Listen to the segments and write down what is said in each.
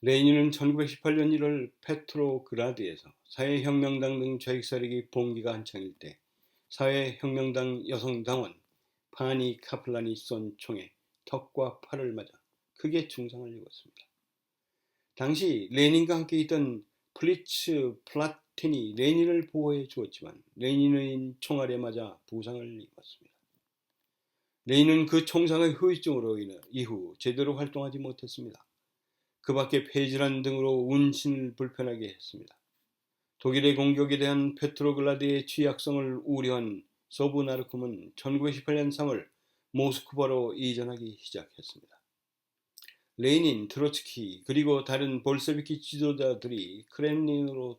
레닌은 1918년 1월 페트로그라드에서 사회혁명당 등 좌익 세력이 봉기가 한창일 때 사회혁명당 여성당원 파니 카플란이 쏜 총에 턱과 팔을 맞아 크게 중상을 입었습니다. 당시 레닌과 함께 있던 플리츠 플라틴이 레닌을 보호해 주었지만 레닌의 총알에 맞아 부상을 입었습니다. 레닌은 그 총상의 후유증으로 이후 제대로 활동하지 못했습니다. 그 밖에 폐질환 등으로 운신을 불편하게 했습니다. 독일의 공격에 대한 페트로글라드의 취약성을 우려한 소브나르쿰은 1918년 3월 모스크바로 이전하기 시작했습니다. 레닌, 트로츠키 그리고 다른 볼셰비키 지도자들이 크렘린으로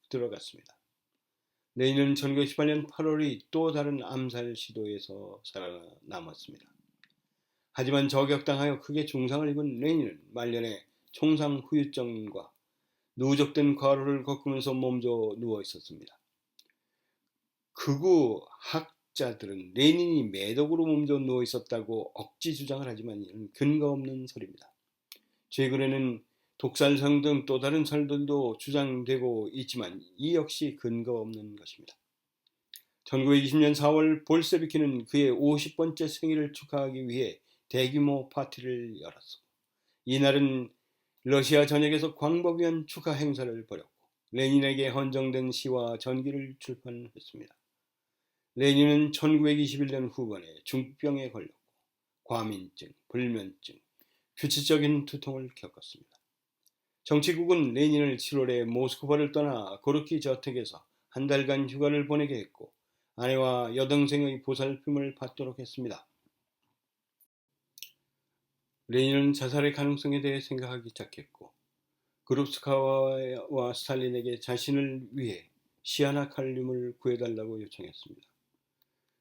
들어갔습니다. 레닌은 1918년 8월의 또 다른 암살 시도에서 살아남았습니다. 하지만 저격당하여 크게 중상을 입은 레닌은 말년에 총상 후유증과 누적된 과로를 겪으면서 몸져 누워 있었습니다. 극우 학자들은 레닌이 매독으로 몸져 누워 있었다고 억지 주장을 하지만 이는 근거 없는 설입니다. 최근에는 독살성 등 또 다른 설들도 주장되고 있지만 이 역시 근거 없는 것입니다. 1920년 4월 볼셰비키는 그의 50번째 생일을 축하하기 위해 대규모 파티를 열었고 이날은 러시아 전역에서 광범위한 축하 행사를 벌였고 레닌에게 헌정된 시와 전기를 출판했습니다. 레닌은 1921년 후반에 중병에 걸렸고 과민증, 불면증, 규칙적인 두통을 겪었습니다. 정치국은 레닌을 7월에 모스크바를 떠나 고르키 저택에서 한 달간 휴가를 보내게 했고 아내와 여동생의 보살핌을 받도록 했습니다. 레닌은 자살의 가능성에 대해 생각하기 시작했고 그룹스카와 스탈린에게 자신을 위해 시아나칼륨을 구해달라고 요청했습니다.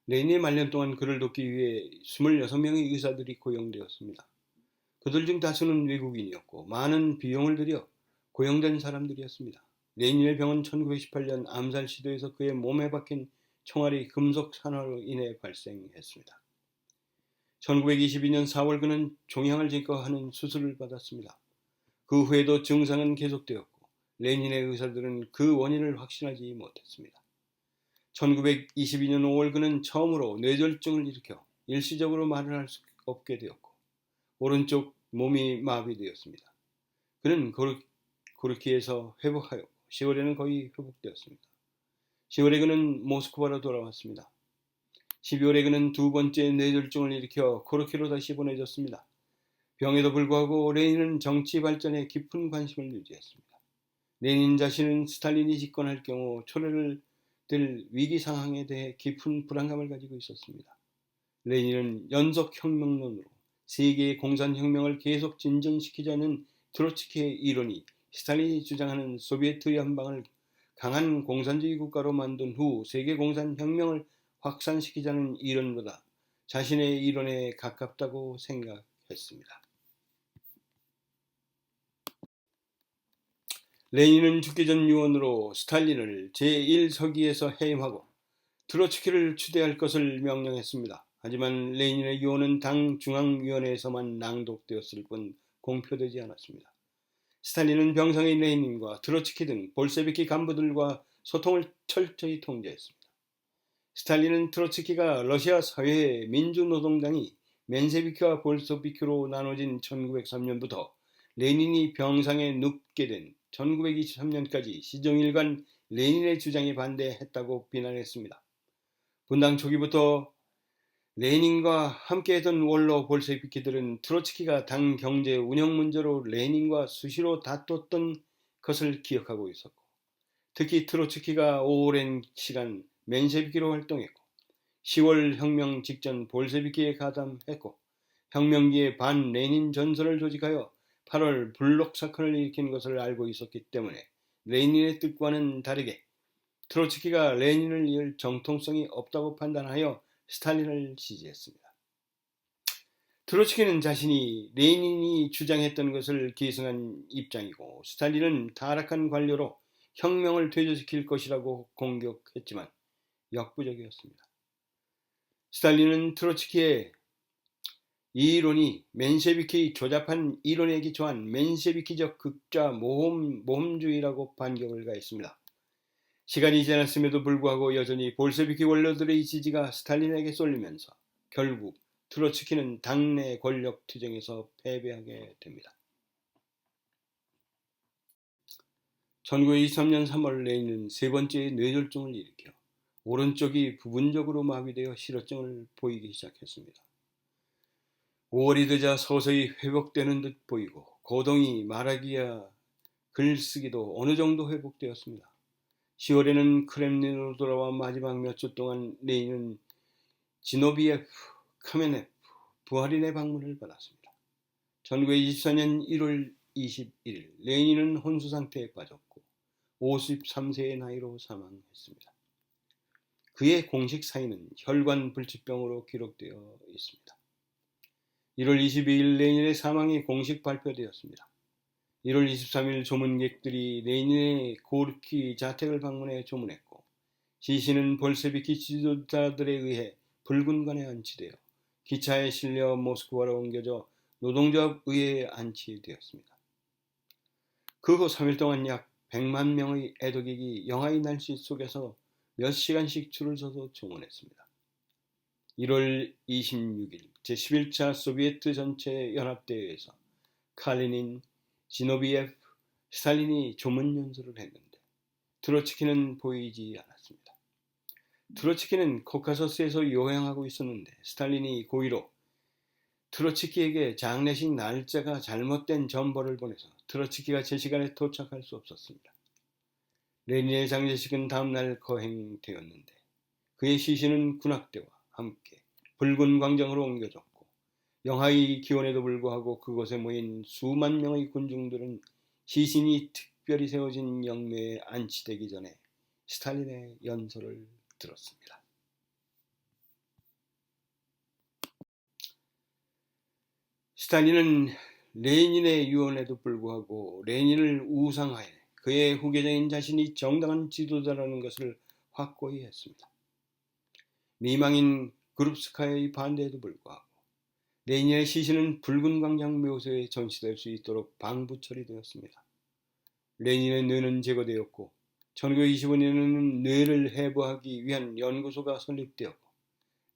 레닌의 말년 동안 그를 돕기 위해 26명의 의사들이 고용되었습니다. 그들 중 다수는 외국인이었고 많은 비용을 들여 고용된 사람들이었습니다. 레닌의 병은 1918년 암살 시도에서 그의 몸에 박힌 총알이 금속 산화로 인해 발생했습니다. 1922년 4월 그는 종양을 제거하는 수술을 받았습니다. 그 후에도 증상은 계속되었고 레닌의 의사들은 그 원인을 확신하지 못했습니다. 1922년 5월 그는 처음으로 뇌졸중을 일으켜 일시적으로 말을 할 수 없게 되었고 오른쪽 몸이 마비되었습니다. 그는 고르키에서 회복하였고 10월에는 거의 회복되었습니다. 10월에 그는 모스크바로 돌아왔습니다. 12월에 그는 두 번째 뇌졸중을 일으켜 고르키로 다시 보내졌습니다. 병에도 불구하고 레닌은 정치 발전에 깊은 관심을 유지했습니다. 레닌 자신은 스탈린이 집권할 경우 초래될 위기 상황에 대해 깊은 불안감을 가지고 있었습니다. 레닌은 연속혁명론으로 세계의 공산혁명을 계속 진전시키자는 트로츠키의 이론이 스탈린이 주장하는 소비에트 연방을 강한 공산주의 국가로 만든 후 세계 공산혁명을 확산시키자는 이론보다 자신의 이론에 가깝다고 생각했습니다. 레닌은 죽기 전 유언으로 스탈린을 제1서기에서 해임하고 트로츠키를 추대할 것을 명령했습니다. 하지만 레닌의 유언은 당 중앙위원회에서만 낭독되었을 뿐 공표되지 않았습니다. 스탈린은 병상의 레닌과 트로츠키 등 볼셰비키 간부들과 소통을 철저히 통제했습니다. 스탈린은 트로츠키가 러시아 사회의 민주노동당이 멘세비키와 볼셰비키로 나눠진 1903년부터 레닌이 병상에 눕게 된 1923년까지 시종일관 레닌의 주장에 반대했다고 비난했습니다. 분당 초기부터 레닌과 함께했던 원로 볼셰비키들은 트로츠키가 당 경제 운영 문제로 레닌과 수시로 다퉜던 것을 기억하고 있었고 특히 트로츠키가 오랜 시간 멘셰비키로 활동했고 10월 혁명 직전 볼셰비키에 가담했고 혁명기에 반 레닌 전선을 조직하여 8월 블록 사건을 일으킨 것을 알고 있었기 때문에 레닌의 뜻과는 다르게 트로츠키가 레닌을 이을 정통성이 없다고 판단하여 스탈린을 지지했습니다. 트로츠키는 자신이 레닌이 주장했던 것을 계승한 입장이고 스탈린은 타락한 관료로 혁명을 퇴조시킬 것이라고 공격했지만 역부족이었습니다. 스탈린은 트로츠키의 이 이론이 맨셰비키 조잡한 이론에 기초한 맨셰비키적 극좌 모험주의라고 반격을 가했습니다. 시간이 지났음에도 불구하고 여전히 볼셰비키 원로들의 지지가 스탈린에게 쏠리면서 결국 트로츠키는 당내 권력 투쟁에서 패배하게 됩니다. 1923년 3월 레닌은 세 번째 뇌졸중을 일으켜 오른쪽이 부분적으로 마비되어 실어증을 보이기 시작했습니다. 5월이 되자 서서히 회복되는 듯 보이고 거동이 말하기야 글쓰기도 어느 정도 회복되었습니다. 10월에는 크렘린으로 돌아와 마지막 몇 주 동안 레닌은 지노비에프, 카메네프, 부하린의 방문을 받았습니다. 1924년 1월 21일 레닌은 혼수 상태에 빠졌고 53세의 나이로 사망했습니다. 그의 공식 사인은 혈관 불치병으로 기록되어 있습니다. 1월 22일 레닌의 사망이 공식 발표되었습니다. 1월 23일 조문객들이 레닌의 고르키 자택을 방문해 조문했고 시신은 볼셰비키 지도자들에 의해 붉은관에 안치되어 기차에 실려 모스크바로 옮겨져 노동조합 의회에 안치되었습니다. 그 후 3일 동안 약 100만 명의 애도객이 영하의 날씨 속에서 몇 시간씩 줄을 서서 조문했습니다. 1월 26일 제11차 소비에트 전체 연합대회에서 칼리닌, 지노비에프, 스탈린이 조문 연설을 했는데 트로츠키는 보이지 않았습니다. 트로츠키는 코카서스에서 요행하고 있었는데 스탈린이 고의로 트로츠키에게 장례식 날짜가 잘못된 전보를 보내서 트로츠키가 제 시간에 도착할 수 없었습니다. 레닌의 장례식은 다음날 거행되었는데 그의 시신은 군악대와 함께 붉은 광장으로 옮겨졌고 영하의 기온에도 불구하고 그곳에 모인 수만 명의 군중들은 시신이 특별히 세워진 영묘에 안치되기 전에 스탈린의 연설을 들었습니다. 스탈린은 레닌의 유언에도 불구하고 레닌을 우상화해 그의 후계자인 자신이 정당한 지도자라는 것을 확고히 했습니다. 미망인 그룹스카야의 반대에도 불구하고 레닌의 시신은 붉은 광장 묘소에 전시될 수 있도록 방부 처리되었습니다. 레닌의 뇌는 제거되었고 1925년에는 뇌를 해부하기 위한 연구소가 설립되었고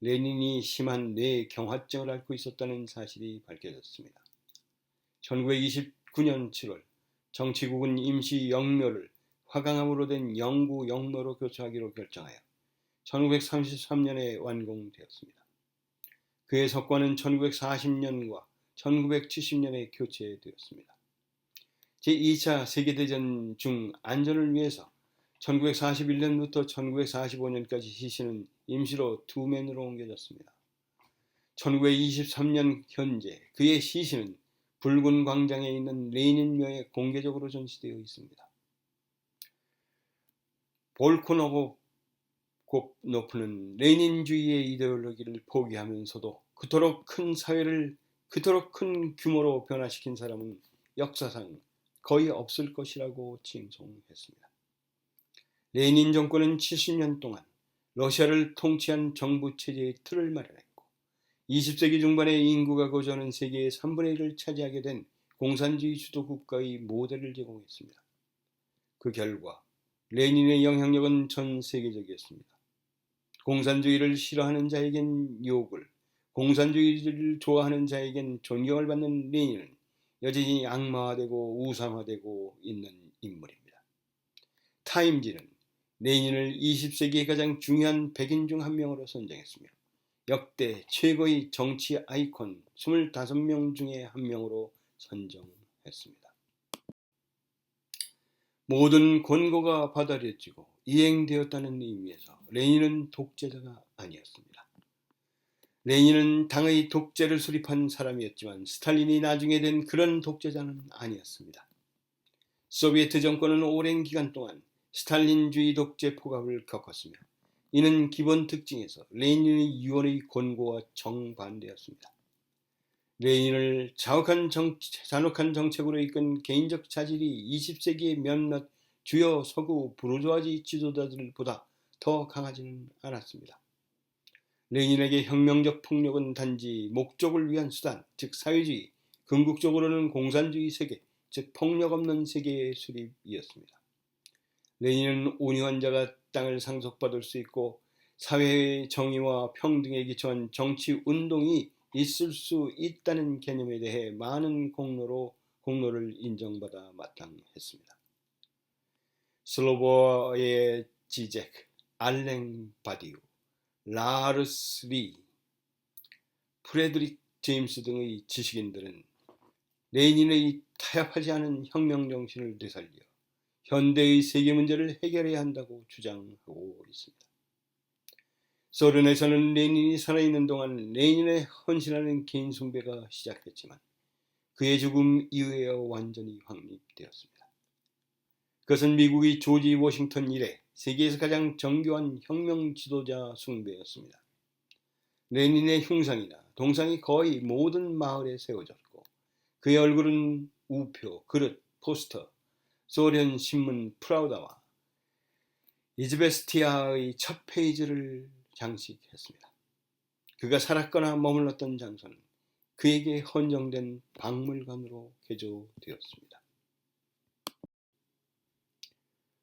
레닌이 심한 뇌 경화증을 앓고 있었다는 사실이 밝혀졌습니다. 1929년 7월 정치국은 임시 영묘를 화강암으로 된 영구 영묘로 교체하기로 결정하여 1933년에 완공되었습니다. 그의 석관은 1940년과 1970년에 교체되었습니다. 제2차 세계대전 중 안전을 위해서 1941년부터 1945년까지 시신은 임시로 투맨으로 옮겨졌습니다. 1923년 현재 그의 시신은 붉은 광장에 있는 레닌묘에 공개적으로 전시되어 있습니다. 볼코노프는 레닌주의의 이데올로기를 포기하면서도 그토록 큰 사회를 그토록 큰 규모로 변화시킨 사람은 역사상 거의 없을 것이라고 칭송했습니다. 레닌 정권은 70년 동안 러시아를 통치한 정부 체제의 틀을 마련했고 20세기 중반에 인구가 거주하는 세계의 3분의 1을 차지하게 된 공산주의 주도 국가의 모델을 제공했습니다. 그 결과 레닌의 영향력은 전 세계적이었습니다. 공산주의를 싫어하는 자에겐 욕을, 공산주의를 좋아하는 자에겐 존경을 받는 레닌은 여전히 악마화되고 우상화되고 있는 인물입니다. 타임지는 레닌을 20세기의 가장 중요한 백인 중 한 명으로 선정했으며 역대 최고의 정치 아이콘 25명 중에 한 명으로 선정했습니다. 모든 권고가 받아들여지고 이행되었다는 의미에서 레닌은 독재자가 아니었습니다. 레닌은 당의 독재를 수립한 사람이었지만 스탈린이 나중에 된 그런 독재자는 아니었습니다. 소비에트 정권은 오랜 기간 동안 스탈린주의 독재 폭압을 겪었으며 이는 기본 특징에서 레닌의 유언의 권고와 정반대였습니다. 레닌을 잔혹한 정책으로 이끈 개인적 자질이 20세기의 몇몇 주요 서구 부르주아지 지도자들보다 더 강하지는 않았습니다. 레닌에게 혁명적 폭력은 단지 목적을 위한 수단, 즉 사회주의, 궁극적으로는 공산주의 세계, 즉 폭력 없는 세계의 수립이었습니다. 레닌은 온유한 자가 땅을 상속받을 수 있고 사회의 정의와 평등에 기초한 정치 운동이 있을 수 있다는 개념에 대해 많은 공로를 인정받아 마땅했습니다. 슬로보의 지젝, 알랭 바디우, 라르스 리, 프레드릭 제임스 등의 지식인들은 레닌의 타협하지 않은 혁명 정신을 되살려 현대의 세계 문제를 해결해야 한다고 주장하고 있습니다. 소련에서는 레닌이 살아있는 동안 레닌에 헌신하는 개인 숭배가 시작했지만 그의 죽음 이후에 완전히 확립되었습니다. 그것은 미국의 조지 워싱턴 이래 세계에서 가장 정교한 혁명 지도자 숭배였습니다. 레닌의 흉상이나 동상이 거의 모든 마을에 세워졌고 그의 얼굴은 우표, 그릇, 포스터, 소련 신문 프라우다와 이즈베스티아의 첫 페이지를 장식했습니다. 그가 살았거나 머물렀던 장소는 그에게 헌정된 박물관으로 개조되었습니다.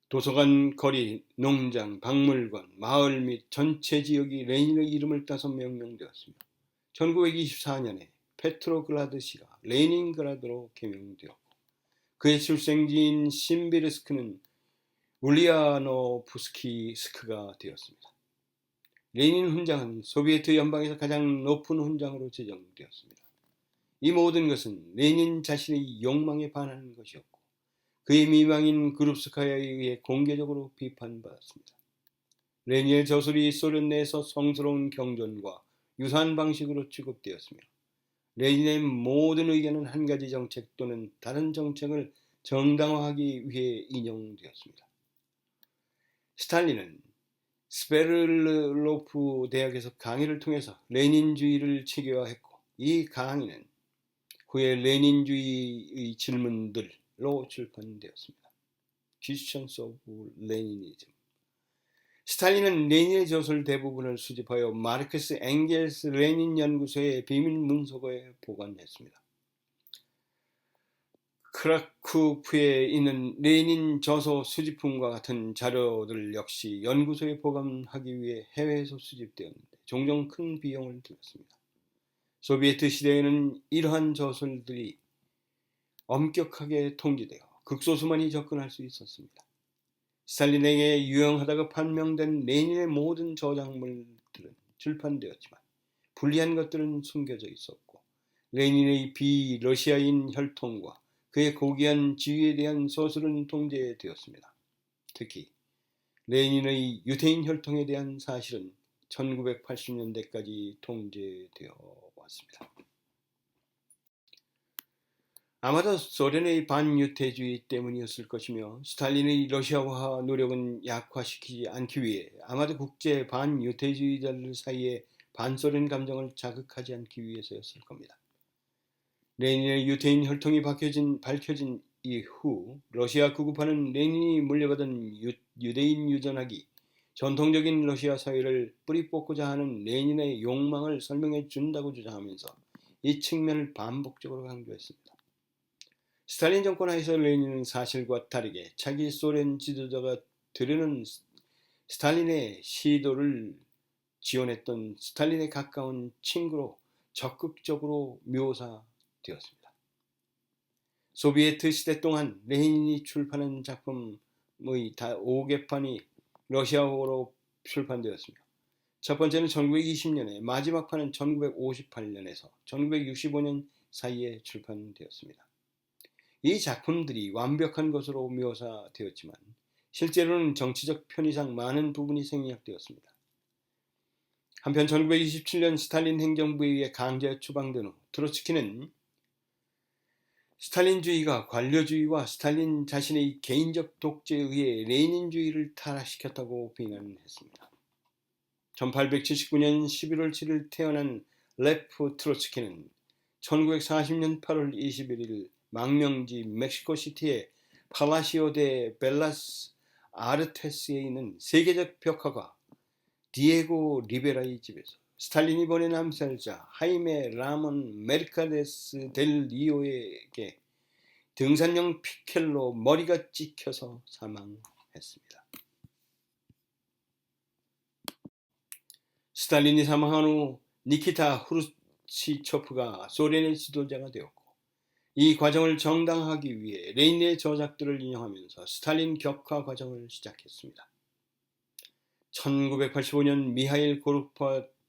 도서관, 거리, 농장, 박물관, 마을 및 전체 지역이 레닌의 이름을 따서 명명되었습니다. 1924년에 페트로그라드시가 레닌그라드로 개명되었고 그의 출생지인 심비르스크는 울리아노프스키스크가 되었습니다. 레닌 훈장은 소비에트 연방에서 가장 높은 훈장으로 제정되었습니다. 이 모든 것은 레닌 자신의 욕망에 반하는 것이었고 그의 미망인 그룹스카야에 의해 공개적으로 비판받았습니다. 레닌의 저술이 소련 내에서 성스러운 경전과 유사한 방식으로 취급되었으며 레닌의 모든 의견은 한 가지 정책 또는 다른 정책을 정당화하기 위해 인용되었습니다. 스탈린은 스베를로프 대학에서 강의를 통해서 레닌주의를 체계화했고 이 강의는 후에 레닌주의의 질문들로 출판되었습니다. Questions of Leninism. 스탈린은 레닌의 저술 대부분을 수집하여 마르크스 엥겔스 레닌 연구소의 비밀 문서고에 보관했습니다. 크라쿠프에 있는 레닌 저서 수집품과 같은 자료들 역시 연구소에 보관하기 위해 해외에서 수집되었는데 종종 큰 비용을 들였습니다. 소비에트 시대에는 이러한 저술들이 엄격하게 통제되어 극소수만이 접근할 수 있었습니다. 스탈린에게 유용하다고 판명된 레닌의 모든 저작물들은 출판되었지만 불리한 것들은 숨겨져 있었고 레닌의 비러시아인 혈통과 그의 고귀한 지위에 대한 서술은 통제되었습니다. 특히 레닌의 유태인 혈통에 대한 사실은 1980년대까지 통제되어 왔습니다. 아마도 소련의 반유태주의 때문이었을 것이며 스탈린의 러시아화 노력은 약화시키지 않기 위해 아마도 국제 반유태주의자들 사이에 반소련 감정을 자극하지 않기 위해서였을 겁니다. 레닌의 유태인 혈통이 밝혀진 이후 러시아 구급파는 레닌이 물려받은 유대인 유전학이 전통적인 러시아 사회를 뿌리 뽑고자 하는 레닌의 욕망을 설명해 준다고 주장하면서 이 측면을 반복적으로 강조했습니다. 스탈린 정권 하에서 레닌은 사실과 다르게 차기 소련 지도자가 되려는 스탈린의 시도를 지원했던 스탈린에 가까운 친구로 적극적으로 묘사되었습니다. 소비에트 시대 동안 레닌이 출판한 작품의 5개판이 러시아어로 출판되었습니다. 첫 번째는 1920년에, 마지막 판은 1958년에서 1965년 사이에 출판되었습니다. 이 작품들이 완벽한 것으로 묘사되었지만 실제로는 정치적 편의상 많은 부분이 생략되었습니다. 한편 1927년 스탈린 행정부에 의해 강제 추방된 후 트로츠키는 스탈린주의가 관료주의와 스탈린 자신의 개인적 독재에 의해 레닌주의를 타락시켰다고 비난했습니다. 1879년 11월 7일 태어난 레프 트로츠키는 1940년 8월 21일 망명지 멕시코시티의 팔라시오 데 벨라스 아르테스에 있는 세계적 벽화가 디에고 리베라의 집에서 스탈린이 보낸 암살자 하이메 라몬 메르카데스 델 리오에게 등산용 피켈로 머리가 찍혀서 사망했습니다. 스탈린이 사망한 후 니키타 후르시초프가 소련의 지도자가 되었고, 이 과정을 정당화하기 위해 레닌의 저작들을 인용하면서 스탈린 격화 과정을 시작했습니다. 1985년 미하일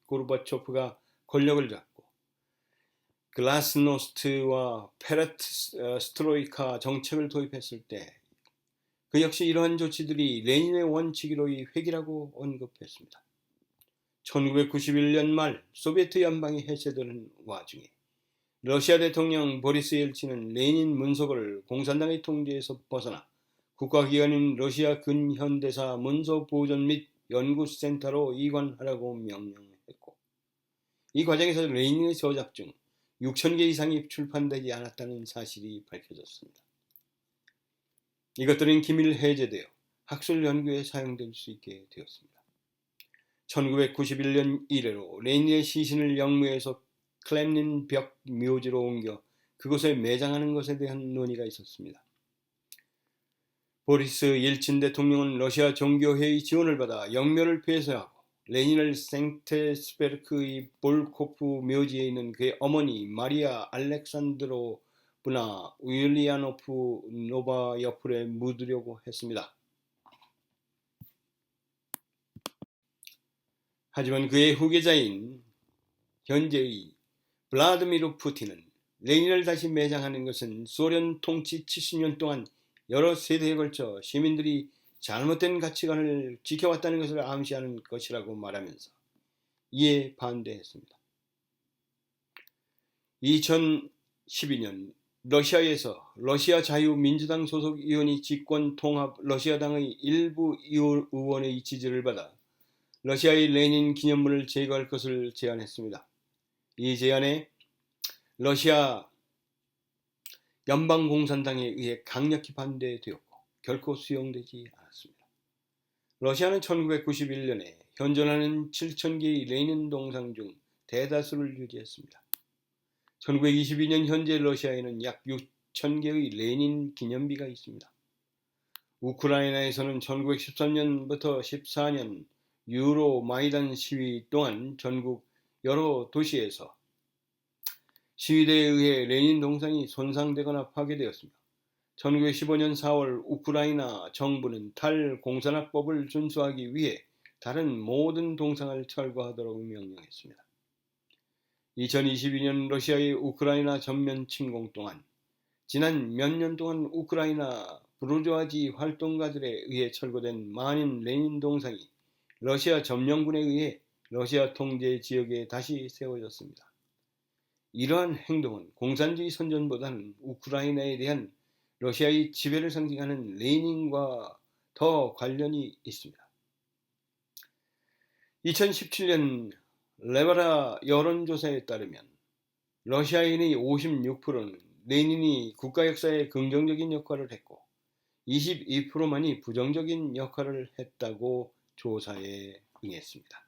고르바초프가 권력을 잡고 글라스노스트와 페레스트로이카 정책을 도입했을 때 그 역시 이러한 조치들이 레닌의 원칙으로의 회귀라고 언급했습니다. 1991년 말 소비에트 연방이 해체되는 와중에 러시아 대통령 보리스 옐친은 레닌 문서를 공산당의 통제에서 벗어나 국가기관인 러시아 근현대사 문서보존 및 연구센터로 이관하라고 명령했고, 이 과정에서 레닌의 저작 중 6,000개 이상이 출판되지 않았다는 사실이 밝혀졌습니다. 이것들은 기밀 해제되어 학술 연구에 사용될 수 있게 되었습니다. 1991년 이래로 레닌의 시신을 영무에서 클렘린 벽 묘지로 옮겨 그곳에 매장하는 것에 대한 논의가 있었습니다. 보리스 옐친 대통령은 러시아 종교회의 지원을 받아 영묘를 폐쇄하고 레닌을 생테스베르크의 볼코프 묘지에 있는 그의 어머니 마리아 알렉산드로브나 우일리아노프 노바 옆에 묻으려고 했습니다. 하지만 그의 후계자인 현재의 블라드미르 푸틴은 레닌을 다시 매장하는 것은 소련 통치 70년 동안 여러 세대에 걸쳐 시민들이 잘못된 가치관을 지켜왔다는 것을 암시하는 것이라고 말하면서 이에 반대했습니다. 2012년 러시아에서 러시아 자유민주당 소속 의원이 집권 통합 러시아당의 일부 의원의 지지를 받아 러시아의 레닌 기념물을 제거할 것을 제안했습니다. 이 제안에 러시아 연방공산당에 의해 강력히 반대되었고 결코 수용되지 않았습니다. 러시아는 1991년에 현존하는 7,000개의 레닌 동상 중 대다수를 유지했습니다. 1922년 현재 러시아에는 약 6,000개의 레닌 기념비가 있습니다. 우크라이나에서는 1913년부터 14년 유로 마이단 시위 동안 전국 여러 도시에서 시위대에 의해 레닌 동상이 손상되거나 파괴되었습니다. 1915년 4월 우크라이나 정부는 탈공산화법을 준수하기 위해 다른 모든 동상을 철거하도록 명령했습니다. 2022년 러시아의 우크라이나 전면 침공 동안 지난 몇 년 동안 우크라이나 부르주아지 활동가들에 의해 철거된 많은 레닌 동상이 러시아 점령군에 의해 러시아 통제 지역에 다시 세워졌습니다. 이러한 행동은 공산주의 선전보다는 우크라이나에 대한 러시아의 지배를 상징하는 레닌과 더 관련이 있습니다. 2017년 레바라 여론조사에 따르면 러시아인의 56%는 레닌이 국가 역사에 긍정적인 역할을 했고 22%만이 부정적인 역할을 했다고 조사에 응했습니다.